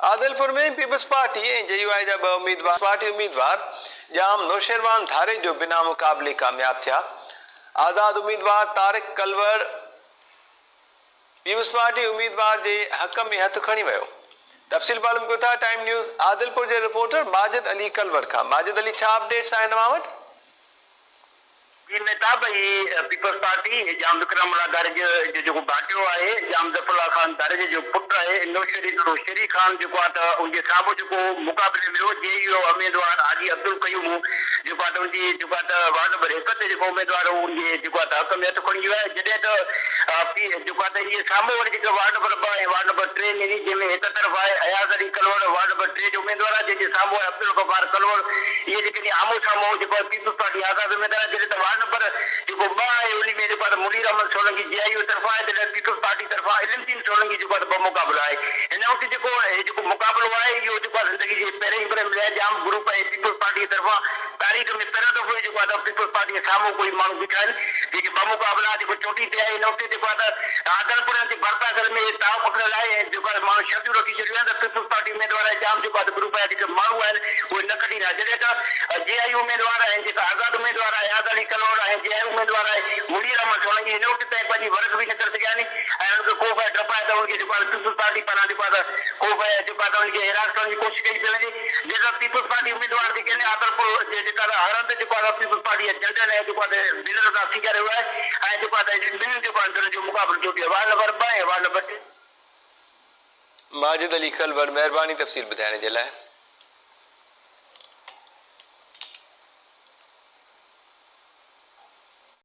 आदिलपुर में peoples party ऐं JUI जा ॿ उम्मीदवार पार्टी उम्मीदवार जाम नौशेरवान धारे जो बिना मुक़ाबले कामयाब थिया। आज़ाद उम्मीदवार तारिक कलवर पीपल्स पार्टी उम्मीदवार जे हक़ में हथ खणी वियो। तफ़सील मालूम कयो था टाइम न्यूज़ आदिलपुर जे रिपोर्टर माजिद अली कलवर खां। माजिद अली, छा अपडेट्स आहिनि तव्हां वटि? जी मेहताब, ये पीपल्स पार्टी जाम विक्रम दारे जो भाटियो है जाम जफरुल्ला खान दारे जो पुट है नौशेरी खान जो उनके साम्हूं जो मुक़ाबले में हो जेईओ उम्मीदवार हाजी अब्दुल कयूम जो उनकी वार्ड नंबर 1 ते जो उम्मीदवार उनके जो हक़ में हथ खणी वियो आहे। जॾहिं त ये साम्हूं वारी वार्ड नंबर 2 ऐं वार्ड नंबर 3 में जंहिंमें हिक तरफ़ आहे Ayaz Ali culvert ward number 3 जो उम्मीदवार आहे, जंहिंजे साम्हूं आहे अब्दुल गफ़ार कलवर। ये जेके आमो साम्हूं पीपल्स पार्टी आज़ाद उम्मीदवार आहे। जॾहिं त वार्ड नंबर जो 2 आहे उन में मुनीर अहमद सोलंकी जेआईओ तरफ़ा आहे, जॾहिं पीपल्स पार्टी तरफ़ा इल्मुद्दीन सोलंकी जो मुक़ाबलो आहे। हिन वक़्तु जो मुक़ाबलो आहे इहो ज़िंदगी जे पहिरें भेरे मिलिया जाम ग्रुप आहे पीपल्स पार्टी तरफ़ा। तारीख़ में पहिरियों दफ़ो जो पीपल्स पार्टी जे साम्हूं कोई माण्हू बीठा आहिनि जेके 2 मुक़ाबला चोटी ते आहे। हिन वक़्तु आदिलपुर जे बरतागर में ताव पकड़ियल आहे ऐं माण्हू शर्तियूं रखी छॾियूं आहिनि त पीपल्स पार्टी उम्मीदवार जाम ग्रुप आहे जेके माण्हू आहिनि उहे न खणी रहिया। जॾहिं त जेआई उम्मीदवार आहे जेका आज़ाद उम्मीदवार आहे अयाज़ अली कलवर ऐं जेआई उम्मीदवार आहे मुनीर अहमद सोलंकी हिन वक़्तु ताईं पंहिंजी वर्क बि न करे सघिया आहिनि ऐं उनखे को बि डप आहे त उनखे पीपल्स पार्टी पारां को बि उनखे हिरास करण जी कोशिशि कई पई वञे। जेका पीपल्स पार्टी उम्मीदवार थी कहने आदिलपुर जे हरंद पीपल्स पार्टी झंडनि ऐं बिलर सां सीगारे वियो आहे ऐं ॿिन्हिनि जो मुक़ाबलो जो थियो वार्ड नंबर 2 ऐं ward number 3। Majid Ali culvert, महिरबानी तफ़सील ॿुधाइण जे लाइ।